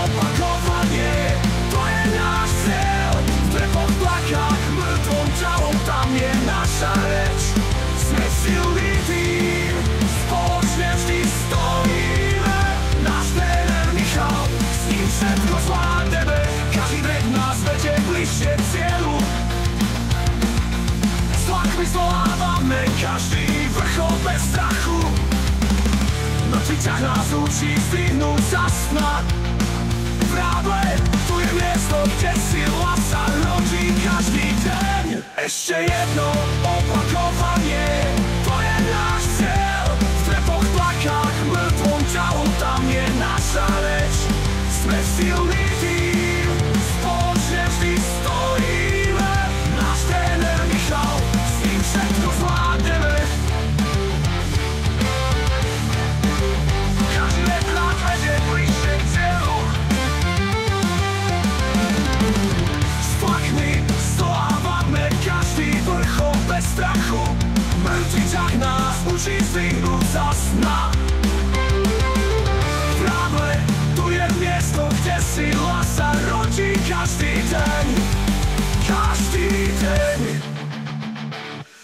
Opakowanie to je nasz cel. W trepoch plakach mrtvą ciałą tam je nasza rzecz. Sme silný tým, spoločne vždy stojíme. Náš tréner Michal, s ním všetko zvládneme. Každý deň na svete bližšie cieľu. S tlakmi zdolávame každý vrchol bez strachu. Mŕtvý ťah nás učí zdvihnúť sa sna. Práve tu je miesto, kde sila sa rodí každý deň. Ešte jedno opakovanie, to je náš cieľ. V trepoch plakách, mŕtvom ťahu, tam je naša reč. Sme silný tým, spoločne vždy stojíme. Náš tréner Michal, s ním všetko zvládneme. Každý deň nás vedie bližšie k cieľu. S tlakmi zdolávame každý vrchol bez strachu. Mŕtvý ťah nás učí zdvihnúť sa sna. Práve tu je miesto, kde sila sa rodí každý deň. Každý deň.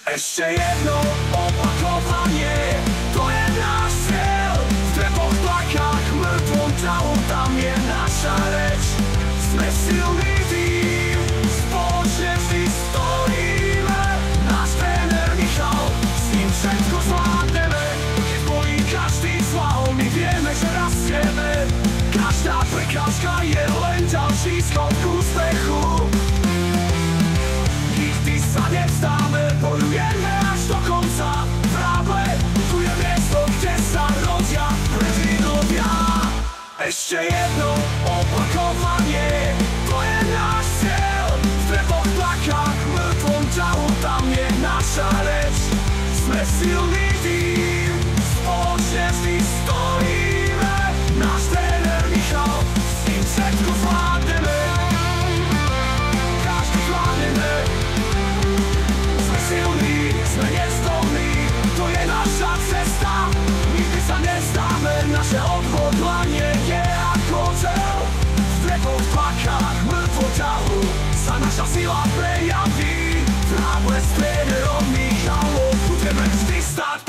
Ešte jedno opakovanie, to je náš cieľ. V trepoch plakách, mŕtvom ťahu, tam je naša reč. Sme silný tým, spoločne vždy stojíme. Náš tréner Michal, s ním všetko zvládneme. Keď bolí každý sval, my vieme, že rastieme. Každá prekážka je len ďalší skok k úspechu. Nikdy sa nevzdáme, bojujeme až do konca. Práve tu je miesto, kde sa rodia predinovia. Ešte jedno opakovanie, to je náš cieľ. V trepoch plakách, mŕtvom ťahu, tam je naša reč. Sme silný tým, spoločne vždy stojíme. Náš tréner Michal, s ním všetko zvládneme. Každý zvládneme. Sme silní, sme nezdomní, to je naša cesta. Nikdy sa nevzdáme, naše odhodlanie je ako cel. V trepoch plakách, mŕtvom ťahu sa naša sila prejaví. Práve s trénerom Michalom budeme vždy stáť.